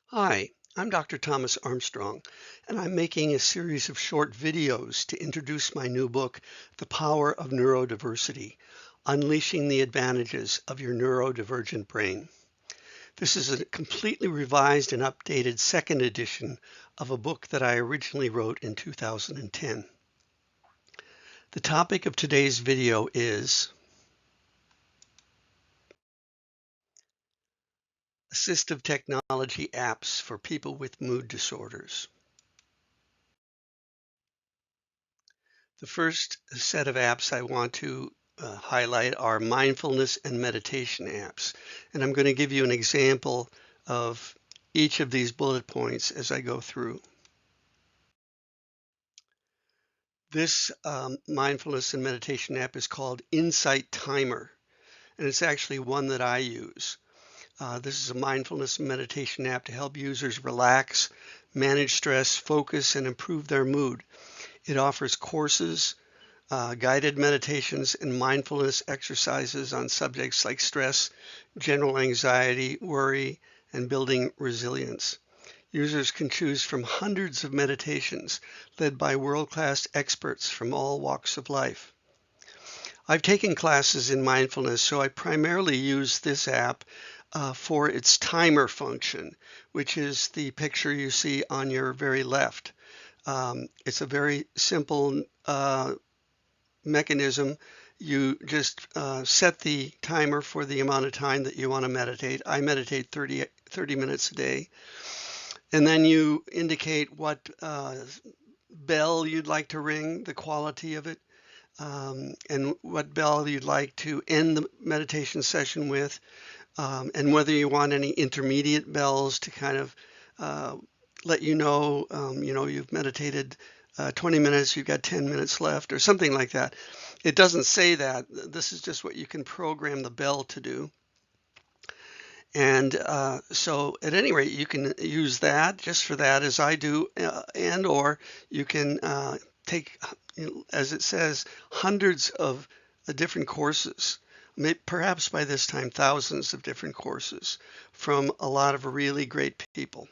Hi, I'm Dr. Thomas Armstrong, and I'm making a series of short videos to introduce my new book, The Power of Neurodiversity: Unleashing the Advantages of Your Neurodivergent Brain. This is a completely revised and updated second edition of a book that I originally wrote in 2010. The topic of today's video is assistive technology apps for people with mood disorders. The first set of apps I want to highlight are mindfulness and meditation apps. And I'm going to give you an example of each of these bullet points as I go through. This mindfulness and meditation app is called Insight Timer, and it's actually one that I use. This is a mindfulness and meditation app to help users relax, manage stress, focus, and improve their mood. It offers courses, guided meditations, and mindfulness exercises on subjects like stress, general anxiety, worry, and building resilience. Users can choose from hundreds of meditations led by world-class experts from all walks of life. I've taken classes in mindfulness, so I primarily use this app for its timer function, which is the picture you see on your very left. It's a very simple mechanism. You just set the timer for the amount of time that you want to meditate. I meditate 30 minutes a day. And then you indicate what bell you'd like to ring, the quality of it, and what bell you'd like to end the meditation session with, and whether you want any intermediate bells to kind of let you know, you've meditated 20 minutes, you've got 10 minutes left, or something like that. It doesn't say that. This is just what you can program the bell to do. And so at any rate, you can use that just for that, as I do, and or you can take, as it says, hundreds of different courses, perhaps by this time thousands of different courses from a lot of really great people.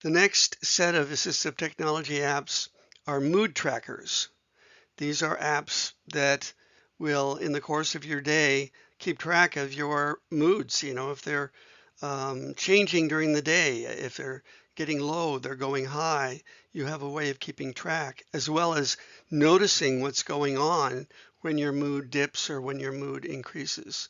The next set of assistive technology apps are mood trackers. These are apps that will, in the course of your day, keep track of your moods. If they're changing during the day, if they're getting low, they're going high, you have a way of keeping track, as well as noticing what's going on when your mood dips or when your mood increases.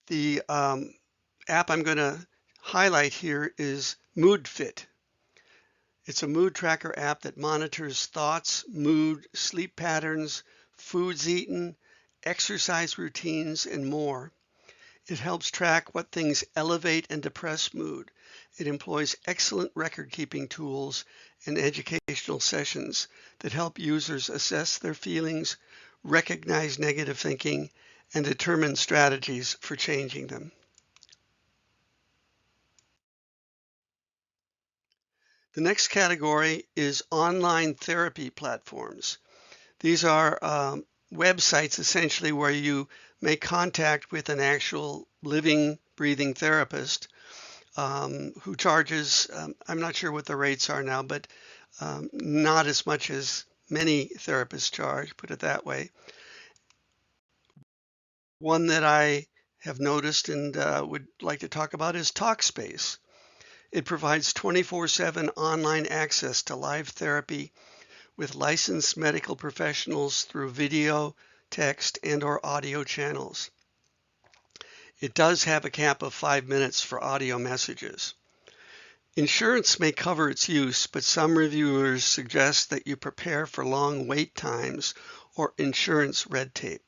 The app I'm going to highlight here is MoodFit. It's a mood tracker app that monitors thoughts, mood, sleep patterns, foods eaten, exercise routines, and more. It helps track what things elevate and depress mood. It employs excellent record-keeping tools and educational sessions that help users assess their feelings, recognize negative thinking, and determine strategies for changing them. The next category is online therapy platforms. These are websites essentially where you make contact with an actual living, breathing therapist who charges, I'm not sure what the rates are now, but not as much as many therapists charge, put it that way. One that I have noticed and would like to talk about is Talkspace. It provides 24/7 online access to live therapy with licensed medical professionals through video, text, and/or audio channels. It does have a cap of 5 minutes for audio messages. Insurance may cover its use, but some reviewers suggest that you prepare for long wait times or insurance red tape.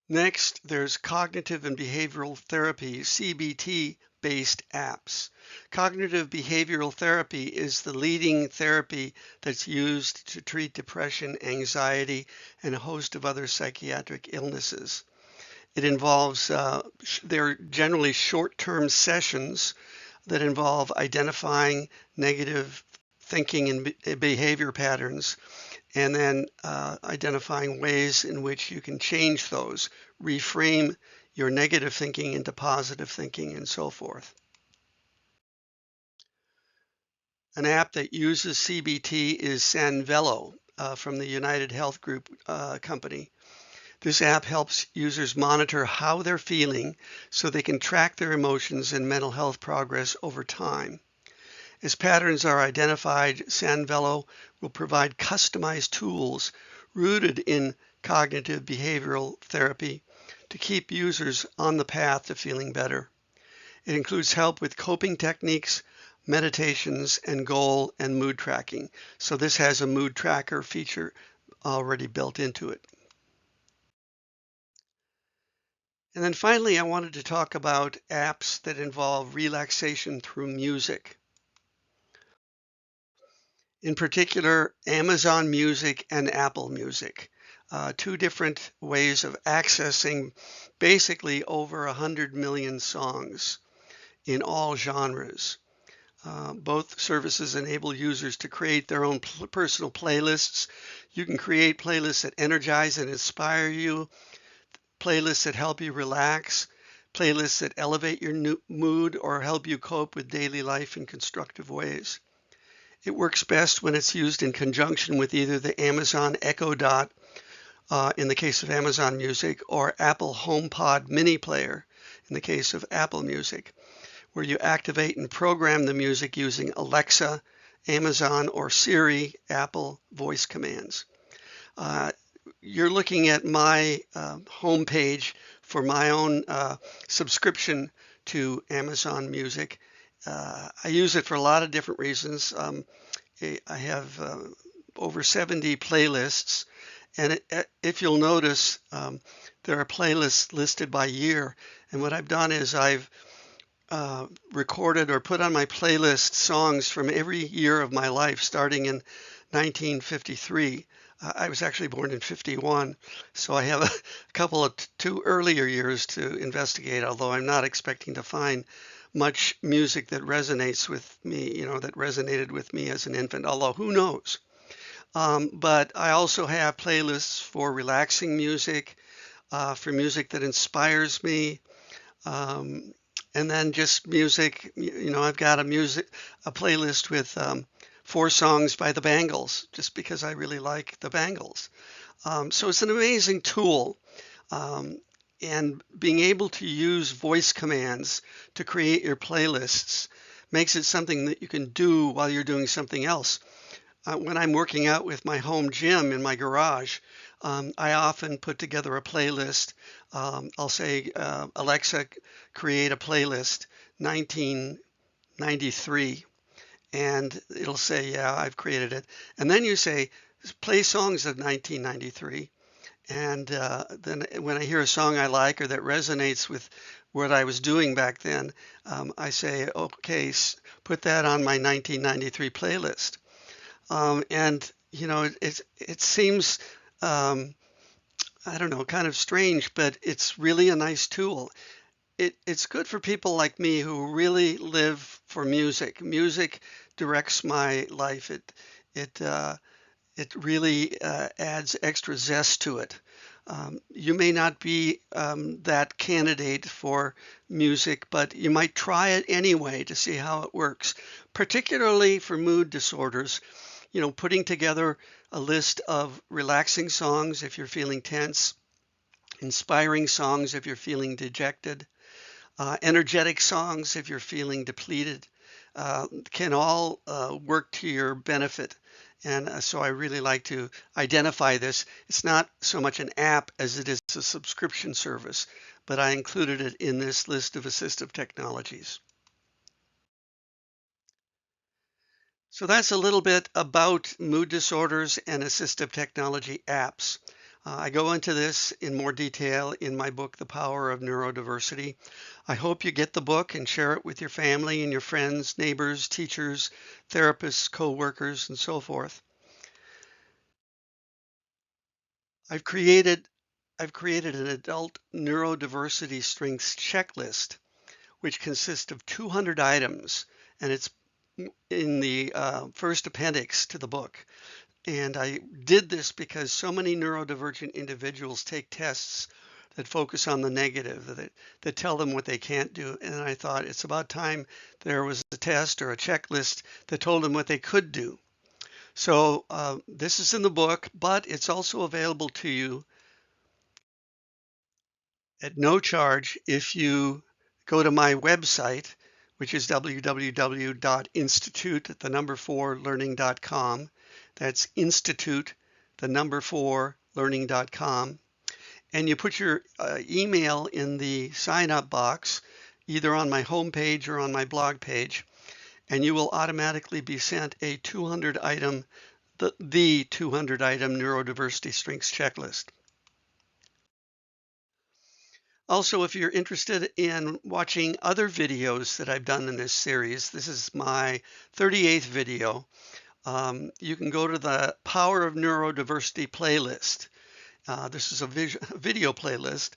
Next, there's cognitive and behavioral therapy, CBT-based apps. Cognitive behavioral therapy is the leading therapy that's used to treat depression, anxiety, and a host of other psychiatric illnesses. It involves, they're generally short-term sessions that involve identifying negative thinking and behavior patterns, and then identifying ways in which you can change those, reframe your negative thinking into positive thinking, and so forth. An app that uses CBT is Sanvello from the United Health Group company. This app helps users monitor how they're feeling so they can track their emotions and mental health progress over time. As patterns are identified, Sanvello will provide customized tools rooted in cognitive behavioral therapy to keep users on the path to feeling better. It includes help with coping techniques, meditations, and goal and mood tracking. So this has a mood tracker feature already built into it. And then finally, I wanted to talk about apps that involve relaxation through music. In particular, Amazon Music and Apple Music, two different ways of accessing basically over 100 million songs in all genres. Both services enable users to create their own personal playlists. You can create playlists that energize and inspire you, playlists that help you relax, playlists that elevate your mood or help you cope with daily life in constructive ways. It works best when it's used in conjunction with either the Amazon Echo Dot, in the case of Amazon Music, or Apple HomePod mini player in the case of Apple Music, where you activate and program the music using Alexa, Amazon, or Siri Apple voice commands. You're looking at my homepage for my own subscription to Amazon Music. I use it for a lot of different reasons. I have over 70 playlists, and if you'll notice, there are playlists listed by year. And what I've done is I've recorded or put on my playlist songs from every year of my life, starting in 1953. I was actually born in 51, so I have a couple of two earlier years to investigate, although I'm not expecting to find much music that resonates with me, that resonated with me as an infant, although who knows. But I also have playlists for relaxing music, for music that inspires me, and then just music. I've got a playlist with 4 songs by the Bangles, just because I really like the Bangles. So it's an amazing tool. And being able to use voice commands to create your playlists makes it something that you can do while you're doing something else. When I'm working out with my home gym in my garage, I often put together a playlist. I'll say, Alexa, create a playlist 1993, and it'll say, yeah, I've created it. And then you say, play songs of 1993. And then when I hear a song I like or that resonates with what I was doing back then, I say, okay, put that on my 1993 playlist. And it seems, I don't know, kind of strange, but it's really a nice tool. It's good for people like me who really live for music. Music directs my life. It really adds extra zest to it. You may not be that candidate for music, but you might try it anyway to see how it works, particularly for mood disorders. Putting together a list of relaxing songs if you're feeling tense, inspiring songs if you're feeling dejected, energetic songs if you're feeling depleted, can all work to your benefit. And so I really like to identify this. It's not so much an app as it is a subscription service, but I included it in this list of assistive technologies. So that's a little bit about mood disorders and assistive technology apps. I go into this in more detail in my book, The Power of Neurodiversity. I hope you get the book and share it with your family and your friends, neighbors, teachers, therapists, co-workers, and so forth. I've created an adult neurodiversity strengths checklist, which consists of 200 items, and it's in the first appendix to the book. And I did this because so many neurodivergent individuals take tests that focus on the negative, that tell them what they can't do. And I thought it's about time there was a test or a checklist that told them what they could do. So this is in the book, but it's also available to you at no charge if you go to my website, which is www.institute4learning.com. That's institute4learning.com. And you put your email in the sign up box, either on my homepage or on my blog page, and you will automatically be sent a 200 item, the 200 item neurodiversity strengths checklist. Also, if you're interested in watching other videos that I've done in this series, this is my 38th video. You can go to the Power of Neurodiversity playlist. This is a video playlist,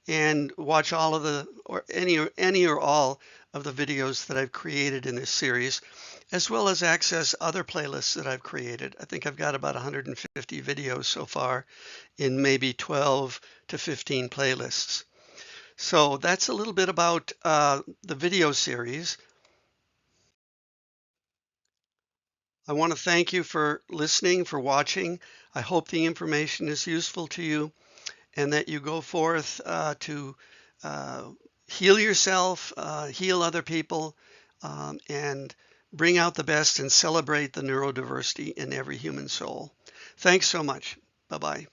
and watch all of the, or any or all of the videos that I've created in this series, as well as access other playlists that I've created. I think I've got about 150 videos so far in maybe 12 to 15 playlists. So that's a little bit about the video series. I want to thank you for listening, for watching. I hope the information is useful to you and that you go forth to heal yourself, heal other people, and bring out the best and celebrate the neurodiversity in every human soul. Thanks so much. Bye-bye.